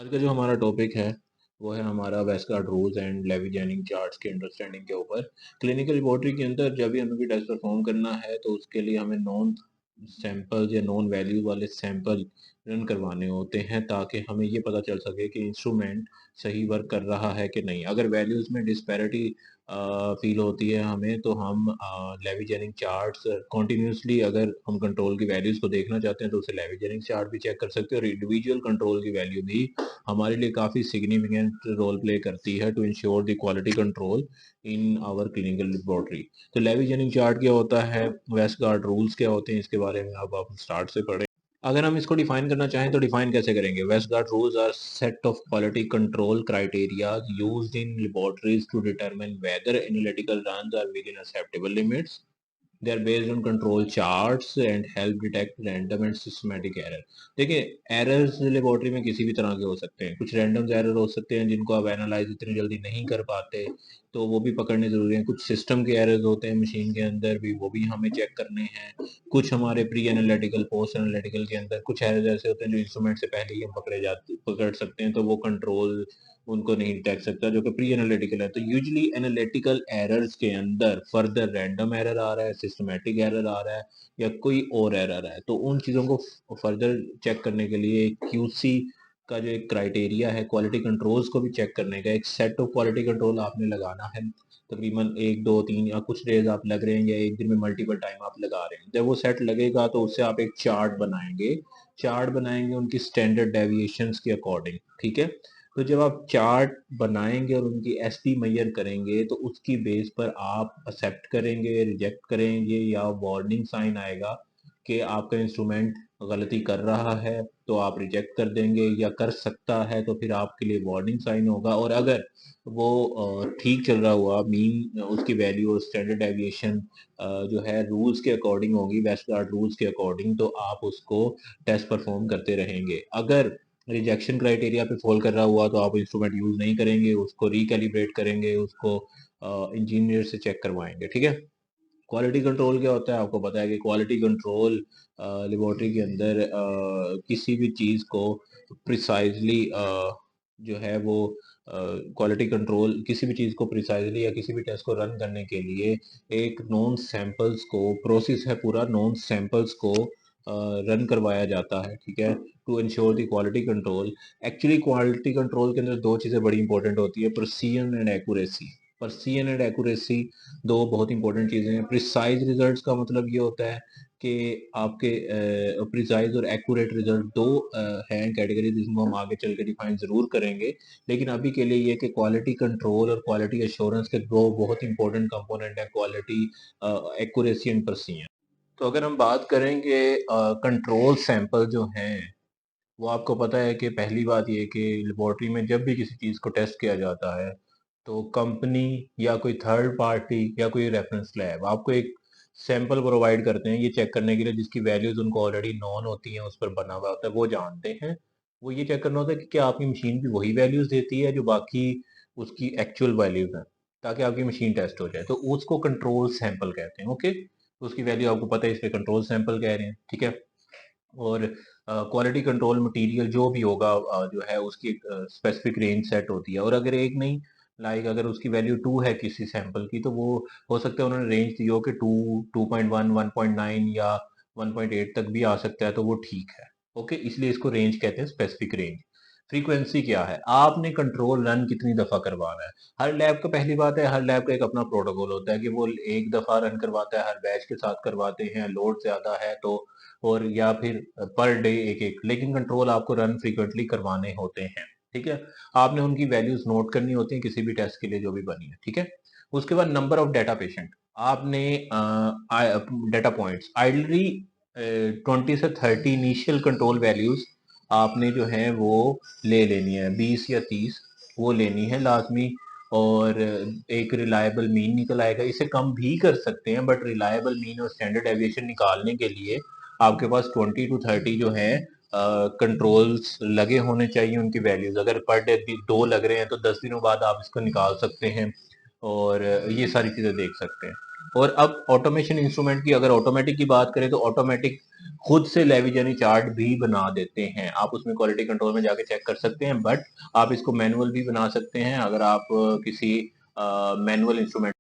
आज का जो हमारा टॉपिक है वो है हमारा Westergaard rules and levy-ginning charts की अंडरस्टैंडिंग के ऊपर। क्लिनिकल लेबोरेटरी के अंदर जब भी हमें कोई टेस्ट परफॉर्म करना है तो उसके लिए हमें नॉन सैंपल्स या नॉन वैल्यू वाले सैंपल रन करवाने होते हैं ताकि हमें ये पता चल सके कि इंस्ट्रूमेंट सही वर्क कर रहा है कि नहीं। अगर वैल्यूज में डिस्पैरिटी फील होती है हमें तो हम लेवी-जेनिंग चार्ट्स कॉन्टिन्यूसली, अगर हम कंट्रोल की वैल्यूज को देखना चाहते हैं तो उसे लेवी-जेनिंग चार्ट भी चेक कर सकते हैं और इंडिविजुअल कंट्रोल की वैल्यू भी हमारे लिए काफ़ी सिग्निफिकेंट रोल प्ले करती है to ensure the quality control in our clinical laboratory. तो लेवी-जेनिंग चार्ट क्या होता है, वेस्टगार्ड रूल्स क्या होते हैं, इसके बारे में अब आप स्टार्ट से पढ़ें। अगर हम इसको डिफाइन करना चाहें तो डिफाइन कैसे करेंगे? Westgard rules are set of quality control criteria used in laboratories to determine whether analytical runs are within acceptable limits. They are based on control charts and help detect random and systematic error। देखिए, errors laboratory में किसी भी तरह के हो सकते हैं। कुछ रैंडम एरर हो सकते हैं जिनको आप एनालाइज इतनी जल्दी नहीं कर पाते, तो वो भी पकड़ने जरूरी है। कुछ सिस्टम के एरर्स होते हैं मशीन के अंदर भी, वो भी हमें चेक करने हैं। कुछ हमारे प्री एनालिटिकल पोस्ट एनालिटिकल के अंदर कुछ एरर्स ऐसे होते हैं जो इंस्ट्रूमेंट से पहले ही हम पकड़ सकते हैं, तो वो कंट्रोल उनको नहीं डिटेक्ट सकता जो कि प्री एनालिटिकल है। तो यूजली एनालिटिकल एरर्स के अंदर फर्दर रैंडम एरर आ रहा है, सिस्टमैटिक एरर आ रहा है या कोई और एरर है, तो उन चीज़ों को फर्दर चेक करने के लिए क्यूसी का जो एक क्राइटेरिया है, क्वालिटी कंट्रोल्स को भी चेक करने का एक सेट ऑफ क्वालिटी कंट्रोल आपने लगाना है। तकरीबन 1 2 3 या कुछ डेज आप लग रहे हैं या एक दिन में मल्टीपल टाइम आप लगा रहे हैं। जब वो सेट लगेगा तो उससे आप एक चार्ट बनाएंगे। चार्ट बनाएंगे उनकी स्टैंडर्ड डेविएशंस के अकॉर्डिंग, ठीक है। तो जब आप चार्ट बनाएंगे और उनकी एसपी मेजर करेंगे तो उसकी बेस पर आप एक्सेप्ट करेंगे, रिजेक्ट करेंगे या वार्निंग साइन आएगा कि आपका इंस्ट्रूमेंट गलती कर रहा है तो आप रिजेक्ट कर देंगे, या कर सकता है तो फिर आपके लिए वार्निंग साइन होगा। और अगर वो ठीक चल रहा हुआ, मीन उसकी वैल्यू और स्टैंडर्ड डेविएशन जो है रूल्स के अकॉर्डिंग होगी, वेस्टगार्ड रूल्स के अकॉर्डिंग, तो आप उसको टेस्ट परफॉर्म करते रहेंगे। अगर रिजेक्शन क्राइटेरिया पे फॉल कर रहा हुआ तो आप इंस्ट्रूमेंट यूज नहीं करेंगे, उसको रिकैलिब्रेट करेंगे, उसको इंजीनियर से चेक करवाएंगे, ठीक है। क्वालिटी कंट्रोल क्या होता है? आपको पता है कि क्वालिटी कंट्रोल लेबोरेटरी के अंदर किसी भी चीज़ को प्रिसाइजली जो है वो क्वालिटी कंट्रोल किसी भी चीज़ को प्रिसाइजली या किसी भी टेस्ट को रन करने के लिए एक नॉन सैंपल्स को प्रोसेस है, पूरा नॉन सैंपल्स को रन करवाया जाता है, ठीक है, to ensure the quality control. Actually quality control के अंदर दो चीज़ें बड़ी इंपॉर्टेंट होती है, precision and accuracy. Precision and accuracy दो बहुत इंपॉर्टेंट चीज़ें हैं। प्रिसाइज रिजल्ट्स का मतलब ये होता है कि आपके प्रिसाइज और एक्यूरेट रिजल्ट दो हैं कैटेगरी, जिसको हम आगे चल के डिफाइन ज़रूर करेंगे। लेकिन अभी के लिए ये कि क्वालिटी कंट्रोल और क्वालिटी एश्योरेंस के दो बहुत इंपॉर्टेंट कंपोनेंट हैं, क्वालिटी एक्यूरेसी एंड प्रिसीजन। तो अगर हम बात करेंगे कंट्रोल सैंपल जो हैं, वो आपको पता है कि पहली बात ये कि लेबोरेटरी में जब भी किसी चीज़ को टेस्ट किया जाता है तो कंपनी या कोई थर्ड पार्टी या कोई रेफरेंस लैब आपको एक सैंपल प्रोवाइड करते हैं ये चेक करने के लिए, जिसकी वैल्यूज उनको ऑलरेडी नॉन होती हैं, उस पर बना हुआ होता है, वो जानते हैं। वो ये चेक करना होता है कि क्या आपकी मशीन भी वही वैल्यूज देती है जो बाकी उसकी एक्चुअल वैल्यूज हैं, ताकि आपकी मशीन टेस्ट हो जाए। तो उसको कंट्रोल सैंपल कहते हैं, ओके। उसकी वैल्यू आपको पता है, इसलिए कंट्रोल सैंपल कह रहे हैं, ठीक है। और क्वालिटी कंट्रोल मटेरियल जो भी होगा जो है उसकी एक स्पेसिफिक रेंज सेट होती है, और अगर एक नहीं, लाइक अगर उसकी वैल्यू 2 है किसी सैंपल की, तो वो हो सकता है उन्होंने रेंज दी हो कि 2, 2.1, 1.9 या 1.8 तक भी आ सकता है, तो वो ठीक है, ओके। इसलिए इसको रेंज कहते हैं, स्पेसिफिक रेंज। फ्रीक्वेंसी क्या है? आपने कंट्रोल रन कितनी दफा करवाना है? हर लैब का, पहली बात है, हर लैब का एक अपना प्रोटोकॉल होता है कि वो एक दफा रन करवाता है, हर बैच के साथ करवाते हैं, लोड ज्यादा है तो, और या फिर पर डे एक एक, लेकिन कंट्रोल आपको रन फ्रीक्वेंटली करवाने होते हैं, ठीक है। आपने उनकी वैल्यूज नोट करनी होती है किसी भी टेस्ट के लिए जो भी बनी है, ठीक है। उसके बाद नंबर ऑफ डाटा पेशेंट, आपने डाटा पॉइंट्स आइडली 20 से 30 इनिशियल कंट्रोल वैल्यूज आपने जो है वो ले लेनी है, 20 या 30 वो लेनी है लाजमी। और एक रिलायबल मीन निकल आएगा, इसे कम भी कर सकते हैं, बट रिलायबल मीन और स्टैंडर्ड डेविएशन निकालने के लिए आपके पास 20 to 30 जो है कंट्रोल्स लगे होने चाहिए, उनकी वैल्यूज। अगर पर डे 2 लग रहे हैं तो 10 दिनों बाद आप इसको निकाल सकते हैं और ये सारी चीजें देख सकते हैं। और अब ऑटोमेशन इंस्ट्रूमेंट की अगर ऑटोमेटिक की बात करें तो ऑटोमेटिक खुद से लेविजनी चार्ट भी बना देते हैं। आप उसमें क्वालिटी कंट्रोल में जाके चेक कर सकते हैं, बट आप इसको मैनुअल भी बना सकते हैं अगर आप किसी मैनुअल इंस्ट्रूमेंट।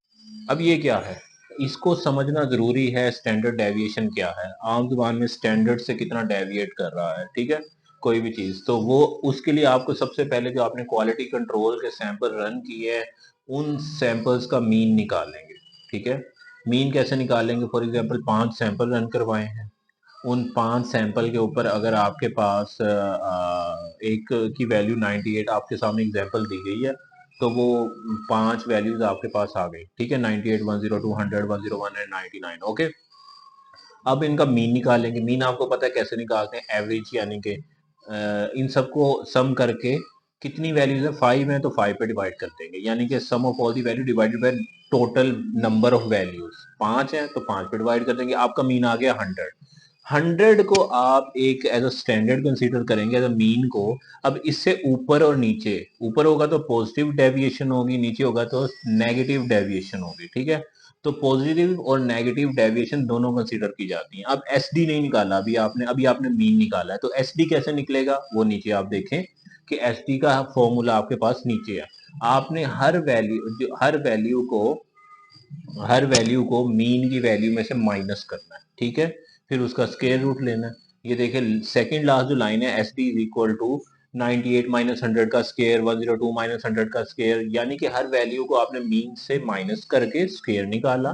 अब ये क्या है, इसको समझना जरूरी है। स्टैंडर्ड डेविएशन क्या है, आम जुबान में स्टैंडर्ड से कितना डेविएट कर रहा है, ठीक है, कोई भी चीज। तो वो उसके लिए आपको सबसे पहले जो आपने क्वालिटी कंट्रोल के सैंपल रन किए हैं उन सैंपल्स का मीन निकालेंगे, ठीक है। मीन कैसे निकालेंगे, फॉर एग्जांपल 5 सैंपल रन करवाए हैं, उन 5 सैंपल के ऊपर अगर आपके पास एक की वैल्यू 98 आपके सामने एग्जांपल दी गई है, तो वो 5 वैल्यूज आपके पास आ गई, ठीक है, 98, 102, 100, 101 एंड 99, ओके। अब इनका मीन निकालेंगे। मीन आपको पता है कैसे निकालते हैं, एवरेज, यानी कि इन सबको सम करके कितनी वैल्यूज है, 5 है तो 5 पे डिवाइड कर देंगे, यानी कि sum of all the value divided by total number of values. 5 है तो 5 पे डिवाइड कर देंगे, आपका मीन आ गया 100। 100 को आप एक एज अ स्टैंडर्ड कंसीडर करेंगे एज अ मीन को। अब इससे ऊपर और नीचे, ऊपर होगा तो पॉजिटिव डेविएशन होगी, नीचे होगा तो नेगेटिव डेविएशन होगी, ठीक है। तो पॉजिटिव और नेगेटिव डेविएशन दोनों कंसीडर की जाती हैं। अब एस डी नहीं निकाला अभी आपने मीन निकाला है, तो एस डी कैसे निकलेगा वो नीचे आप देखें कि एस डी का फॉर्मूला आपके पास नीचे है। आपने हर वैल्यू को मीन की वैल्यू में से माइनस करना है, ठीक है, फिर उसका स्क्वायर रूट लेना है। ये देखिए सेकंड लास्ट जो लाइन है, S D is equal to 98 minus 100 का स्क्वायर, 102 माइनस 100 का स्क्वायर, यानी कि हर वैल्यू को आपने मीन से माइनस करके स्क्वायर निकाला।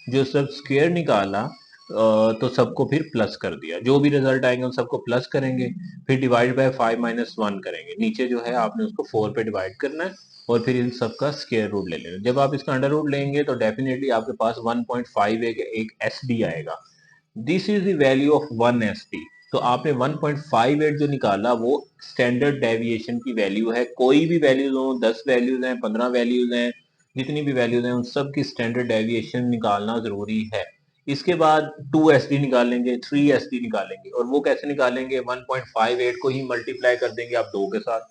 जो सब स्क्वायर निकाला तो सबको फिर प्लस कर दिया, जो भी रिजल्ट आएंगे उन सबको प्लस करेंगे, फिर डिवाइड बाय 5 माइनस 1 करेंगे, नीचे जो है आपने उसको 4 पे डिवाइड करना है और फिर इन सब का स्क्वायर रूट ले लेना। जब आप इसका अंडर रूट लेंगे तो डेफिनेटली आपके पास 1.5 एक एस डी आएगा। This is the value of 1 S D. तो आपने 1.58 जो निकाला वो स्टैंडर्ड डेविएशन की वैल्यू है। कोई भी वैल्यूज हो, 10 वैल्यूज हैं, 15 वैल्यूज हैं, जितनी भी वैल्यूज हैं उन सब की स्टैंडर्ड डेविएशन निकालना जरूरी है। इसके बाद 2 एस डी निकालेंगे, 3 एस डी निकालेंगे, और वो कैसे निकालेंगे, 1.58 को ही मल्टीप्लाई कर देंगे आप 2 के साथ,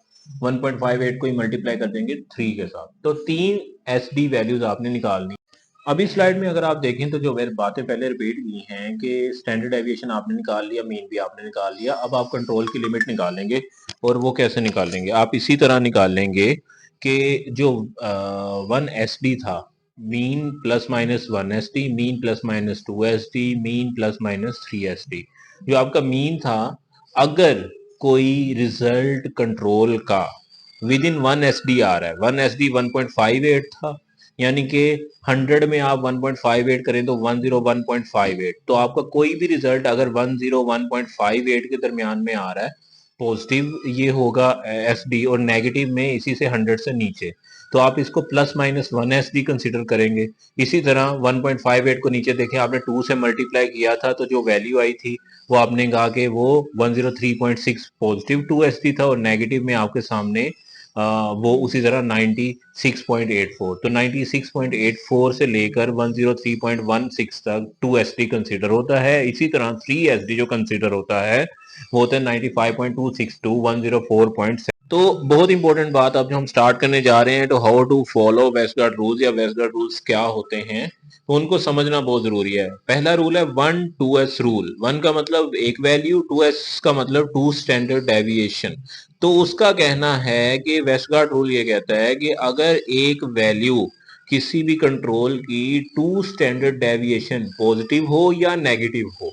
1.58 को ही मल्टीप्लाई कर देंगे 3 के साथ, तो 3 एस डी वैल्यूज आपने निकालनी। अभी स्लाइड में अगर आप देखें तो जो मेरी बातें पहले रिपीट की हैं कि स्टैंडर्ड एविएशन आपने निकाल लिया, मीन भी आपने निकाल लिया, अब आप कंट्रोल की लिमिट निकालेंगे। और वो कैसे निकालेंगे, आप इसी तरह निकालेंगे कि जो 1 SD था, mean plus minus 1 SD, mean plus minus 2 SD, mean plus minus 3 SD। जो आपका मीन था, अगर कोई रिजल्ट कंट्रोल का विद इन 1 SD आ रहा है, 1 SD 1.58 था, यानी कि 100 में आप 1.58 करें तो 101.58, तो आपका कोई भी रिजल्ट अगर 101.58 के दरमियान में आ रहा है, पॉजिटिव ये होगा एस डी, और नेगेटिव में इसी से 100 से नीचे, तो आप इसको प्लस माइनस 1 SD कंसिडर करेंगे। इसी तरह 1.58 को नीचे देखें, आपने 2 से मल्टीप्लाई किया था तो जो वैल्यू आई थी वो आपने कहा कि वो 103.6 पॉजिटिव 2 SD था, और नेगेटिव में आपके सामने वो उसी तरह 96.84, तो 96.84 से लेकर 103.16 तक 2 SD कंसिडर होता है। इसी तरह 3 SD जो कंसिडर होता है वो होता है 95.26 टू 104.7। तो बहुत इंपॉर्टेंट बात अब जो हम स्टार्ट करने जा रहे हैं, तो how to follow Westgard rules, या वेस्टगार्ड रूल्स क्या होते हैं, तो उनको समझना बहुत जरूरी है। पहला रूल है 1 2S रूल। 1 का मतलब एक वैल्यू, 2S का मतलब 2 स्टैंडर्ड डेविएशन। तो उसका कहना है कि वेस्टगार्ड रूल ये कहता है कि अगर एक वैल्यू किसी भी कंट्रोल की 2 स्टैंडर्ड डेविएशन पॉजिटिव हो या नेगेटिव हो,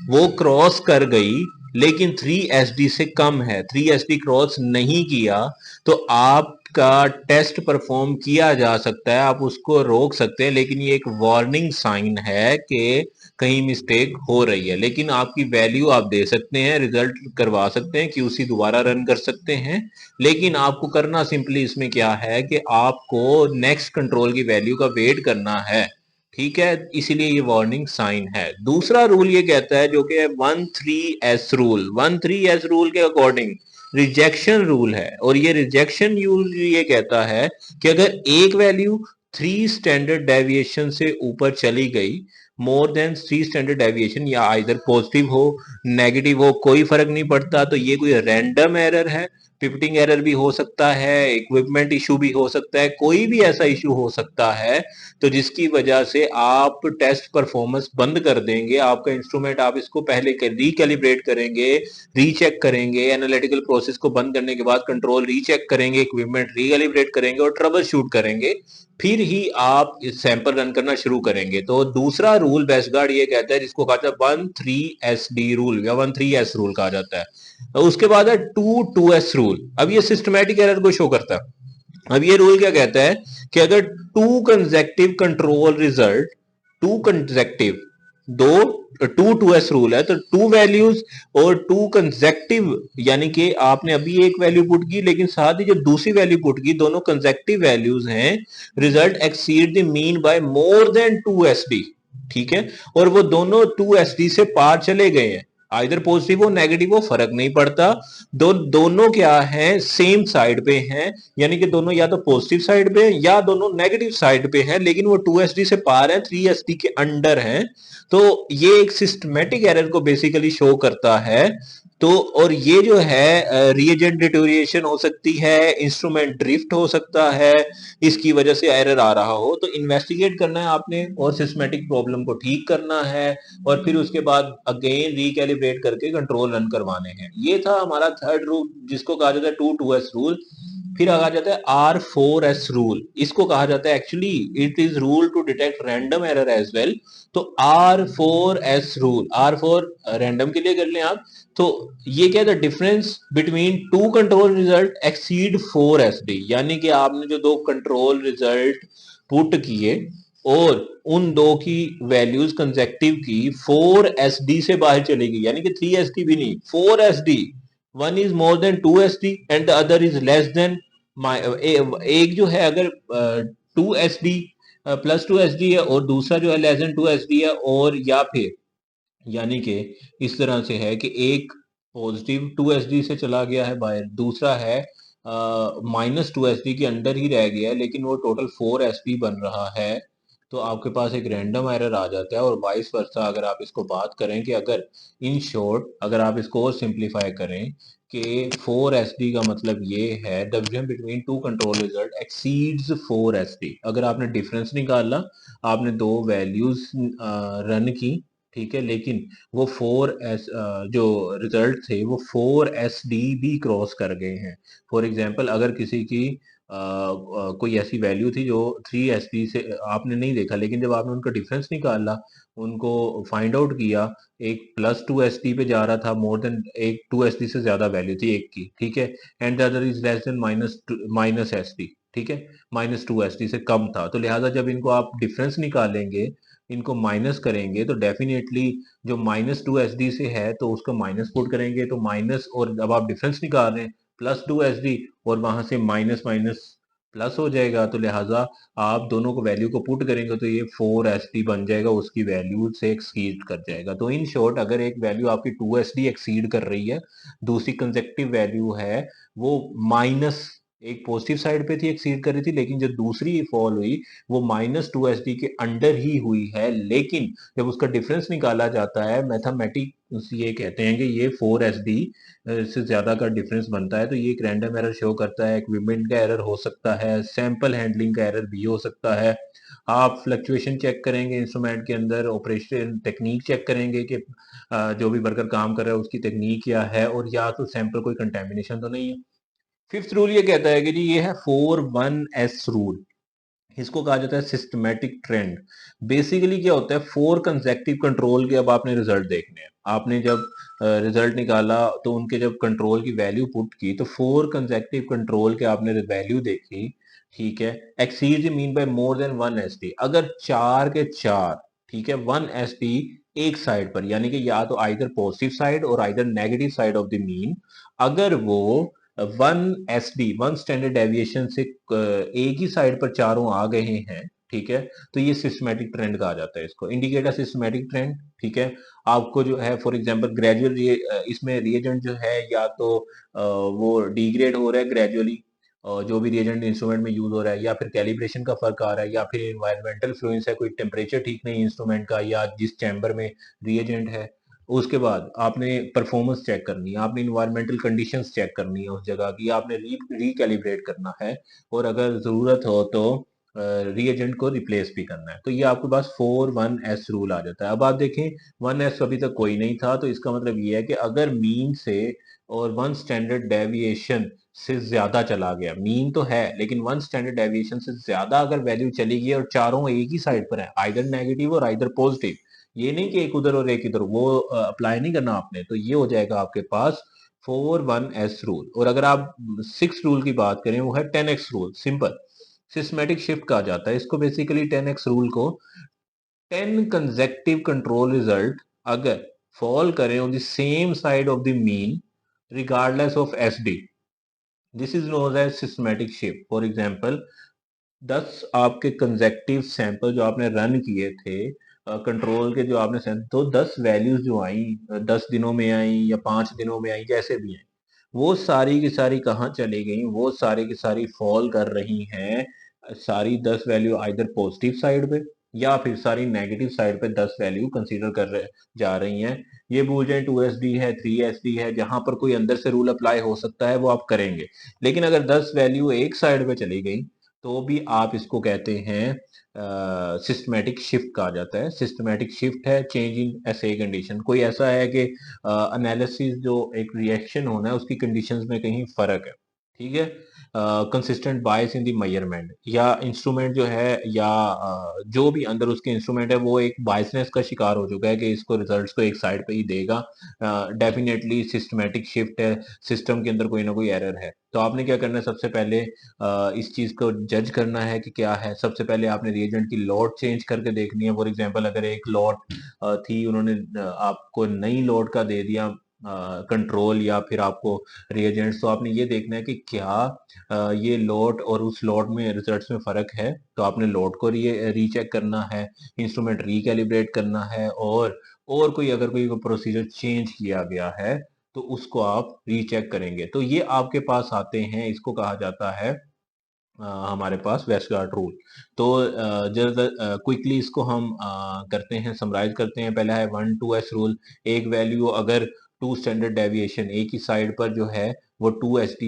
वो क्रॉस कर गई लेकिन 3 SD से कम है, 3 SD क्रॉस नहीं किया, तो आपका टेस्ट परफॉर्म किया जा सकता है, आप उसको रोक सकते हैं, लेकिन ये एक वार्निंग साइन है कि कहीं मिस्टेक हो रही है। लेकिन आपकी वैल्यू आप दे सकते हैं, रिजल्ट करवा सकते हैं, QC दोबारा रन कर सकते हैं, लेकिन आपको करना सिंपली इसमें क्या है कि आपको नेक्स्ट कंट्रोल की वैल्यू का वेट करना है, ठीक है, इसीलिए ये वार्निंग साइन है। दूसरा रूल ये कहता है जो कि 1 3S रूल। 1 3S रूल के अकॉर्डिंग रिजेक्शन रूल है, और ये रिजेक्शन रूल ये कहता है कि अगर एक वैल्यू 3 स्टैंडर्ड डेविएशन से ऊपर चली गई, मोर देन 3 स्टैंडर्ड डेविएशन, या इधर पॉजिटिव हो नेगेटिव हो कोई फर्क नहीं पड़ता, तो ये कोई रैंडम एरर है, पिवटिंग एरर भी हो सकता है, इक्विपमेंट इशू भी हो सकता है, कोई भी ऐसा इशू हो सकता है तो जिसकी वजह से आप टेस्ट परफॉर्मेंस बंद कर देंगे। आपका इंस्ट्रूमेंट आप इसको पहले रिकैलिब्रेट करेंगे, रीचेक करेंगे, एनालिटिकल प्रोसेस को बंद करने के बाद कंट्रोल रीचेक करेंगे, इक्विपमेंट रीकैलिब्रेट करेंगे और ट्रबल शूट करेंगे, फिर ही आप सैंपल रन करना शुरू करेंगे। तो दूसरा रूल वेस्ट गार्ड ये कहता है, जिसको कहा जाता है 13SD रूल या 13S रूल कहा जाता है। उसके बाद है 2S रूल। अब ये सिस्टमैटिक एरर को शो करता है। अब ये रूल क्या कहता है कि अगर two consecutive control result, two consecutive, दो, 2S रूल है, तो टू वैल्यूज और टू कंसेक्टिव, यानी कि आपने अभी एक वैल्यू पुट की लेकिन साथ ही जब दूसरी वैल्यू पुट की, दोनों कंसेक्टिव वैल्यूज हैं, result exceed the mean by more than 2SD। ठीक है, और वो दोनों 2SD से पार चले गए हैं, आइदर पॉजिटिव हो नेगेटिव हो फर्क नहीं पड़ता, दोनों क्या है, सेम साइड पे हैं, यानी कि दोनों या तो पॉजिटिव साइड पे या दोनों नेगेटिव साइड पे हैं, लेकिन वो 2SD से पार है, 3SD के अंडर हैं। तो ये एक सिस्टमेटिक एरर को बेसिकली शो करता है। तो और ये जो है रिएजेंट डिटोरिएशन हो सकती है, इंस्ट्रूमेंट ड्रिफ्ट हो सकता है, इसकी वजह से एरर आ रहा हो, तो इन्वेस्टिगेट करना है आपने और सिस्टमेटिक प्रॉब्लम को ठीक करना है और फिर उसके बाद अगेन रिकैलिब्रेट करके कंट्रोल रन करवाने हैं। ये था हमारा थर्ड रूल, जिसको कहा जाता है 2S रूल। फिर कहा जाता है R4S रूल। इसको कहा जाता है, actually it is rule to detect random error as well. तो R4S रूल, R4 रैंडम के लिए कर लें आप। तो ये क्या था, difference between two control result exceed 4SD, यानी कि आपने जो दो कंट्रोल रिजल्ट पुट किए और उन दो की वैल्यूज कंसेक्टिव की 4SD से बाहर चली गई, यानी कि 3SD भी नहीं, 4SD, one is more than 2SD and the other is less than, एक जो है अगर 2SD +2SD है और दूसरा जो है लेस देन 2SD है, और या फिर यानी कि इस तरह से है कि एक पॉजिटिव 2SD से चला गया है बाहर, दूसरा है -2SD के अंडर ही रह गया है लेकिन वो टोटल 4SD बन रहा है, तो आपके पास एक रैंडम एरर आ जाता है। और वाइस वर्सा अगर आप इसको बात करें कि अगर इन शॉर्ट अगर आप इसको और सिंप्लीफाई करें कि 4SD का मतलब ये है the difference between two control result exceeds 4SD। अगर आपने डिफरेंस निकाला, आपने दो वैल्यूज रन की, ठीक है, लेकिन वो 4S जो रिजल्ट थे वो 4SD भी क्रॉस कर गए हैं। फॉर एग्जांपल अगर किसी की कोई ऐसी वैल्यू थी जो 3SD से आपने नहीं देखा, लेकिन जब आपने उनका डिफरेंस निकाला, उनको फाइंड आउट किया, एक +2SD पे जा रहा था, मोर देन एक 2SD से ज्यादा वैल्यू थी एक की, ठीक है, and the other is less than -SD, ठीक है, -2SD से कम था। तो लिहाजा जब इनको आप डिफरेंस निकालेंगे, इनको माइनस करेंगे, तो डेफिनेटली जो -2SD से है तो उसको माइनस पुट करेंगे, तो माइनस, और जब आप डिफरेंस निकाल रहे हैं +2SD और वहां से माइनस माइनस प्लस हो जाएगा, तो लिहाजा आप दोनों को वैल्यू को पुट करेंगे तो ये 4SD बन जाएगा, उसकी वैल्यू से एक्सीड कर जाएगा। तो इन शॉर्ट अगर एक वैल्यू आपकी 2SD एक्सीड कर रही है, दूसरी कंसेक्टिव वैल्यू है वो माइनस, एक पॉजिटिव साइड पे थी एक्सीड कर रही थी, लेकिन जो दूसरी फॉल हुई वो -2SD के अंडर ही हुई है, लेकिन जब उसका डिफरेंस निकाला जाता है, मैथमेटिक्स ये कहते हैं कि ये 4SD से ज्यादा का डिफरेंस बनता है, तो ये एक रैंडम एरर शो करता है, इक्विपमेंट का एरर हो सकता है, सैंपल हैंडलिंग का एरर भी हो सकता है। आप फ्लक्चुएशन चेक करेंगे इंस्ट्रूमेंट के अंदर, ऑपरेशन टेक्निक चेक करेंगे कि जो भी वर्कर काम कर रहा है उसकी टेक्निक क्या है, और या तो सैंपल कोई कंटेमिनेशन तो नहीं है। फिफ्थ रूल ये कहता है कि जी ये है 4-1S रूल। इसको कहा जाता है सिस्टमैटिक ट्रेंड। बेसिकली क्या होता है, 4 कंसेक्टिव कंट्रोल के अब आपने रिजल्ट देखने हैं। आपने जब रिजल्ट निकाला तो उनके जब कंट्रोल की वैल्यू पुट की, तो 4 कंसेक्टिव कंट्रोल के आपने वैल्यू देखी, ठीक है, exceed mean by more than 1SD। अगर चार के चार, ठीक है, 1SD एक साइड पर, यानी कि या तो आइदर पॉजिटिव साइड और either negative side of the mean, अगर वो 1SD, वन स्टैंडर्ड डेविएशन से एक ही साइड पर चारों आ गए हैं, ठीक है, तो ये सिस्टमैटिक ट्रेंड कहा जाता है, इसको इंडिकेटर सिस्टमैटिक ट्रेंड। ठीक है, आपको जो है फॉर एग्जांपल ग्रेजुअल इसमें रिएजेंट जो है या तो वो डिग्रेड हो रहा है ग्रेजुअली, जो भी रिएजेंट इंस्ट्रूमेंट में यूज हो रहा है, या फिर कैलिब्रेशन का फर्क आ रहा है, या फिर इन्वायरमेंटल फ्लुएंस है, कोई टेम्परेचर ठीक नहीं इंस्ट्रूमेंट का, या जिस चैम्बर में रिएजेंट है, उसके बाद आपने परफॉर्मेंस चेक करनी है, आपने इन्वायरमेंटल कंडीशंस चेक करनी है उस जगह की, आपने रिकैलिब्रेट करना है, और अगर जरूरत हो तो रीएजेंट को रिप्लेस भी करना है। तो ये आपके पास 4-1-S रूल आ जाता है। अब आप देखें 1S अभी तक कोई नहीं था, तो इसका मतलब ये है कि अगर मीन से और वन स्टैंडर्ड डेविएशन से ज्यादा चला गया, मीन तो है लेकिन वन स्टैंडर्ड डेविएशन से ज्यादा अगर वैल्यू चली गई और चारों एक ही साइड पर है, आइदर नेगेटिव और आइदर पॉजिटिव, ये नहीं कि एक उधर और एक इधर, वो अप्लाई नहीं करना आपने, तो ये हो जाएगा आपके पास 4-1-S रूल। और अगर आप 6 रूल की बात करें, वो है 10X rule, simple systematic shift कहा जाता है इसको। बेसिकली 10X रूल को 10 कंसेक्टिव कंट्रोल रिजल्ट अगर फॉल करें on the same side of the mean regardless of S D, this is known as systematic shift. For example 10 आपके consecutive sample जो आपने रन किए थे कंट्रोल के, जो आपने तो 10 वैल्यूज जो आई 10 दिनों में आई या 5 दिनों में आई, जैसे भी आई, वो सारी की सारी कहाँ चली गई? वो सारी की सारी फॉल कर रही हैं, सारी 10 वैल्यू आइदर पॉजिटिव साइड पे या फिर सारी नेगेटिव साइड पे 10 वैल्यू कंसीडर कर रहे जा रही हैं। ये भूल जाए 2SD है 3SD है, जहां पर कोई अंदर से रूल अप्लाई हो सकता है वो आप करेंगे। लेकिन अगर 10 वैल्यू एक साइड पे चली गई तो भी आप इसको कहते हैं सिस्टमैटिक शिफ्ट कहा जाता है। सिस्टमैटिक शिफ्ट है चेंज इन ऐसे कंडीशन। कोई ऐसा है कि एनालिसिस जो एक रिएक्शन होना है उसकी कंडीशंस में कहीं फर्क है, ठीक है, consistent bias in the measurement, या इंस्ट्रूमेंट जो है या जो भी अंदर उसके इंस्ट्रूमेंट है वो एक बायसनेस का शिकार हो चुका है कि इसको रिजल्ट्स को एक साइड पे ही देगा, डेफिनेटली सिस्टमैटिक शिफ्ट है, सिस्टम के अंदर कोई ना कोई एरर है। तो आपने क्या करना है, सबसे पहले इस चीज को जज करना है कि क्या है। सबसे पहले आपने रिएजेंट की लॉट चेंज करके देखनी है। फॉर एग्जांपल अगर एक लॉट थी, उन्होंने आपको नई लॉट का दे दिया कंट्रोल या फिर आपको रिएजेंट्स, तो आपने ये देखना है कि क्या ये लॉट और उस लॉट में रिजल्ट्स में फर्क है। तो आपने लॉट को रीचेक करना है, इंस्ट्रूमेंट रिकैलिब्रेट करना है, और कोई अगर कोई प्रोसीजर चेंज किया गया है तो उसको आप रीचेक करेंगे। तो ये आपके पास आते हैं, इसको कहा जाता है हमारे पास वेस्टगार्ड रूल। तो जरा क्विकली इसको हम करते हैं, समराइज करते हैं। पहला है 1-2S रूल। एक वैल्यू अगर 2 स्टैंडर्ड डेविएशन एक ही साइड पर जो है वो 2SD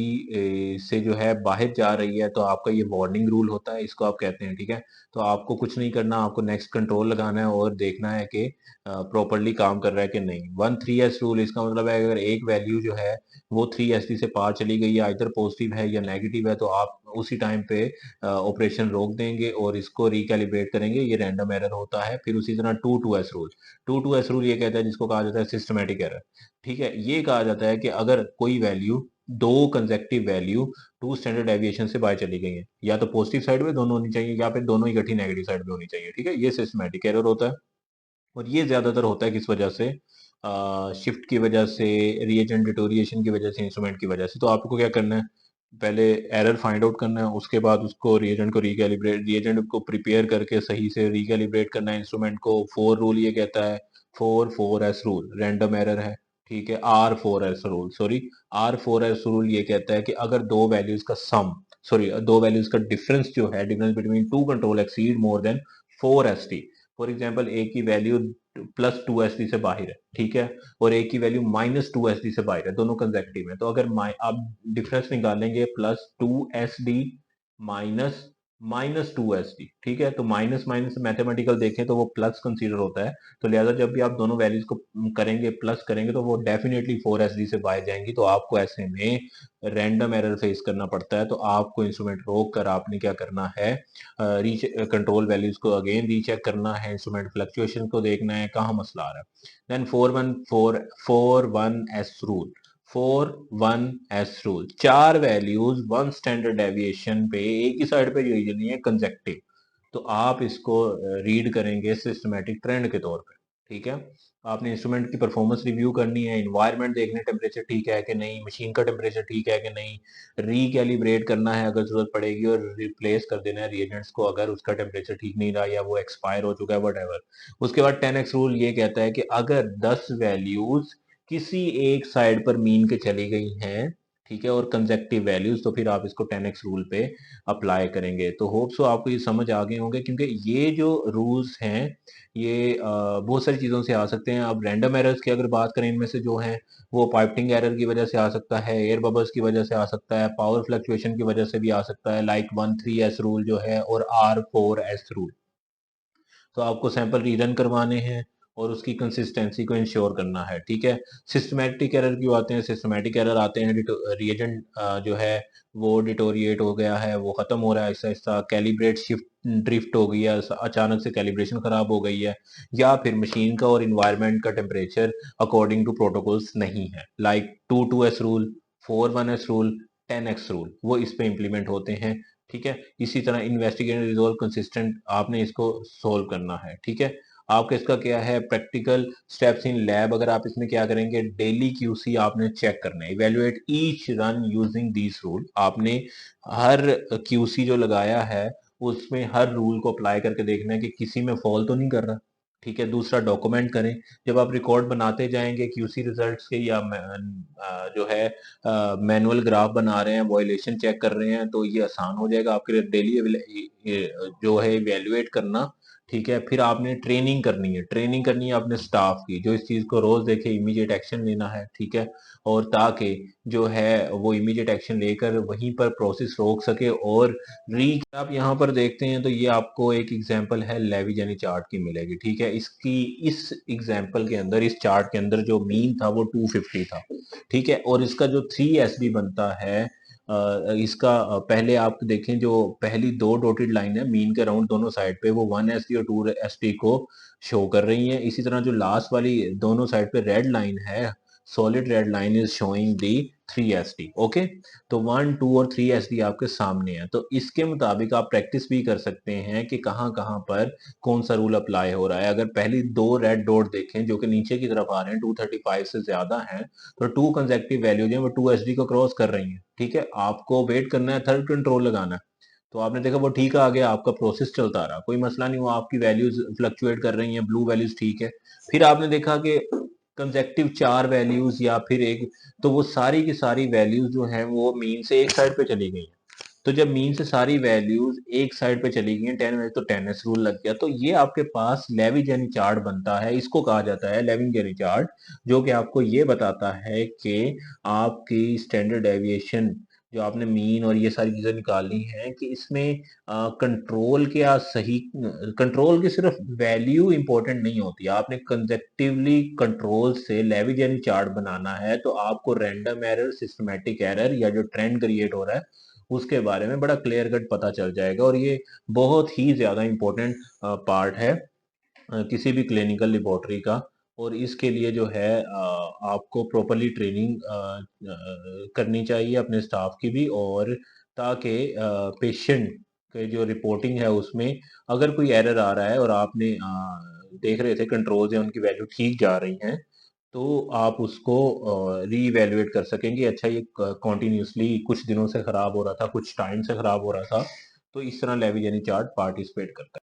से जो है बाहर जा रही है, तो आपका ये वार्निंग रूल होता है, इसको आप कहते हैं, ठीक है। तो आपको कुछ नहीं करना, आपको नेक्स्ट कंट्रोल लगाना है और देखना है कि प्रॉपरली काम कर रहा है कि नहीं। 1-3S रूल, इसका मतलब है अगर एक वैल्यू जो है वो 3SD से पार चली गई है, इधर पॉजिटिव है या नेगेटिव है, तो आप उसी टाइम पे ऑपरेशन रोक देंगे और इसको रिकैलिब्रेट करेंगे। ये रैंडम एरर होता है। फिर उसी तरह 2-2S रूल, 2-2S रूल ये कहता है, जिसको कहा जाता है सिस्टमैटिक एरर, ठीक है। ये कहा जाता है कि अगर कोई वैल्यू, दो कंसेक्टिव वैल्यू 2 स्टैंडर्ड डेविएशन से बाहर चली गई है, या तो पॉजिटिव साइड पे दोनों होनी चाहिए या फिर दोनों इकट्ठी नेगेटिव साइड पे होनी चाहिए, ठीक है, ये सिस्टमैटिक एरर होता है। और ये ज्यादातर होता है किस वजह से? शिफ्ट की वजह से, रिएजेंट डिटोरिएशन की वजह से, इंस्ट्रूमेंट की वजह से। तो आपको क्या करना है, पहले एरर फाइंड आउट करना है, उसके बाद उसको रिएजेंट को रिकैलिब्रेट, रिएजेंट को प्रिपेयर करके सही से रिकैलिब्रेट करना है इंस्ट्रूमेंट को। 4 रूल ये कहता है, 4-4S रूल रैंडम एरर है, ठीक है। R4S rule, sorry, R4S rule ये कहता है कि अगर दो वैल्यूज का सम, सॉरी, दो वैल्यूज का डिफरेंस जो है, difference between two control exceed more than 4SD। For example एक की वैल्यू +2SD से बाहर है, ठीक है, और एक की वैल्यू -2SD से बाहर है, दोनों कंसेक्टिव है। तो अगर आप डिफरेंस निकालेंगे +2SD माइनस -2SD, ठीक है, तो माइनस माइनस मैथमेटिकल देखें तो वो प्लस कंसीडर होता है। तो लिहाजा जब भी आप दोनों वैल्यूज को करेंगे, प्लस करेंगे, तो वो डेफिनेटली 4SD से बाहर जाएंगी। तो आपको ऐसे में रैंडम एरर फेस करना पड़ता है। तो आपको इंस्ट्रूमेंट रोक कर आपने क्या करना है, रीच कंट्रोल वैल्यूज को अगेन रीचेक करना है, इंस्ट्रूमेंट फ्लक्चुएशन को देखना है कहाँ मसला आ रहा है। Then 4-1-4-4-1S rule, 4-1S rule, चार वैल्यूज वन स्टैंडर्ड डेविएशन पे एक ही साइड पे यूजुअली है कंसेक्टिव। तो आप इसको रीड करेंगे सिस्टमैटिक ट्रेंड के तौर पे, ठीक है। आपने इंस्ट्रूमेंट की परफॉर्मेंस रिव्यू करनी है, इन्वायरमेंट देखने, टेम्परेचर ठीक है कि नहीं, मशीन का टेम्परेचर ठीक है कि नहीं, रिकैलिब्रेट करना है अगर जरूरत पड़ेगी, और रिप्लेस कर देना है रिएजेंट्स को अगर उसका टेम्परेचर ठीक नहीं रहा या वो एक्सपायर हो चुका है, वट। उसके बाद 10X रूल ये कहता है कि अगर 10 वैल्यूज किसी एक साइड पर मीन के चली गई हैं, ठीक है, और कंसेक्टिव वैल्यूज, तो फिर आप इसको 10x रूल पे अप्लाई करेंगे। तो होप सो आपको ये समझ आ गए होंगे, क्योंकि ये जो रूल्स हैं ये बहुत सारी चीज़ों से आ सकते हैं। अब रैंडम एरर्स की अगर बात करें, इनमें से जो हैं वो पाइपिंग एरर की वजह से आ सकता है, एयर बबल्स की वजह से आ सकता है, पावर फ्लक्चुएशन की वजह से भी आ सकता है, लाइक 13s रूल जो है और R4s रूल। तो आपको सैंपल रीरन करवाने हैं और उसकी कंसिस्टेंसी को इंश्योर करना है। ठीक है, सिस्टमैटिक एरर क्यों आते हैं? सिस्टमैटिक एरर आते हैं रिएजेंट जो है वो डिटोरिएट हो गया है, वो खत्म हो रहा है ऐसा ऐसा, कैलिब्रेट शिफ्ट ड्रिफ्ट हो गई है, अचानक से कैलिब्रेशन खराब हो गई है, या फिर मशीन का और इन्वायरमेंट का टेम्परेचर अकॉर्डिंग टू प्रोटोकॉल्स नहीं है, like 22s rule, 41s rule, 10x rule, वो इस पे इम्प्लीमेंट होते हैं। ठीक है, इसी तरह इन्वेस्टिगेट रिजोल्व कंसिस्टेंट आपने इसको सोल्व करना है। ठीक है, आपका इसका क्या है प्रैक्टिकल स्टेप्स इन लैब, अगर आप इसमें क्या करेंगे, डेली क्यूसी आपने चेक करना है, evaluate each run using this rule. आपने हर क्यूसी जो लगाया है उसमें हर रूल को अप्लाई करके देखना है कि किसी में फॉल तो नहीं कर रहा। ठीक है, दूसरा डॉक्यूमेंट करें, जब आप रिकॉर्ड बनाते जाएंगे क्यूसी रिजल्ट्स के, या जो है मैनुअल ग्राफ बना रहे हैं, वॉयलेशन चेक कर रहे हैं, तो ये आसान हो जाएगा आपके लिए डेली जो है इवेल्युएट करना। ठीक है, फिर आपने ट्रेनिंग करनी है अपने स्टाफ की, जो इस चीज को रोज देखे, इमीडिएट एक्शन लेना है। ठीक है, और ताकि जो है वो इमीडिएट एक्शन लेकर वहीं पर प्रोसेस रोक सके। और री आप यहाँ पर देखते हैं तो ये आपको एक एग्जांपल है लेविजेनी चार्ट की मिलेगी। ठीक है, इसकी इस एग्जांपल के अंदर, इस चार्ट के अंदर जो मीन था वो 250 था। ठीक है, और इसका जो 3SD बनता है, इसका पहले आप देखें, जो पहली दो डॉटेड लाइन है मीन के राउंड दोनों साइड पे, वो 1SD और 2SD को शो कर रही है। इसी तरह जो लास्ट वाली दोनों साइड पे रेड लाइन है, solid red line is showing the 3SD। Okay, तो 1, 2 और 3SD आपके सामने है। तो इसके मुताबिक आप प्रैक्टिस भी कर सकते हैं कि कहाँ कहाँ पर कौन सा रूल अप्लाई हो रहा है। अगर पहली दो रेड डॉट देखें जो कि नीचे की तरफ आ रहे हैं, 235 से ज्यादा हैं, तो टू कंसेक्टिव वैल्यूज हैं वो 2SD को क्रॉस कर रही हैं। ठीक है, आपको वेट करना है, थर्ड कंट्रोल लगाना है। तो आपने देखा वो ठीक आ गया, आपका प्रोसेस चलता रहा, कोई मसला नहीं हुआ, आपकी वैल्यूज फ्लक्चुएट कर रही हैं, ब्लू वैल्यूज ठीक है। फिर आपने देखा कि कंसेक्टिव चार वैल्यूज या फिर एक, तो वो सारी की सारी वैल्यूज जो हैं वो मीन से एक साइड पे चली गई हैं। तो जब मीन से सारी वैल्यूज एक साइड पे चली गई हैं 10 तो 10s रूल लग गया। तो ये आपके पास लेविजेनी चार्ट बनता है, इसको कहा जाता है लेविजेनी चार्ट, जो कि आपको ये बताता है कि आपकी स्टैंडर्ड डेविएशन, जो आपने मीन और ये सारी चीजें निकाली हैं, कि इसमें कंट्रोल क्या सही, कंट्रोल की सिर्फ वैल्यू इंपॉर्टेंट नहीं होती, आपने कंजेक्टिवली कंट्रोल से लेविजेनी चार्ट बनाना है। तो आपको रैंडम एरर, सिस्टमैटिक एरर या जो ट्रेंड क्रिएट हो रहा है उसके बारे में बड़ा क्लियर कट पता चल जाएगा। और ये बहुत ही ज्यादा इंपॉर्टेंट पार्ट है किसी भी क्लिनिकल लेबोरेटरी का। और इसके लिए जो है आपको प्रॉपरली ट्रेनिंग करनी चाहिए अपने स्टाफ की भी, और ताकि पेशेंट के जो रिपोर्टिंग है उसमें अगर कोई एरर आ रहा है और आपने देख रहे थे कंट्रोल्स हैं उनकी वैल्यू ठीक जा रही हैं, तो आप उसको री इवेल्युएट कर सकेंगे। अच्छा, ये कॉन्टिन्यूसली कुछ दिनों से खराब हो रहा था, कुछ टाइम से खराब हो रहा था, तो इस तरह लेविजेनी चार्ट पार्टिसिपेट करता है।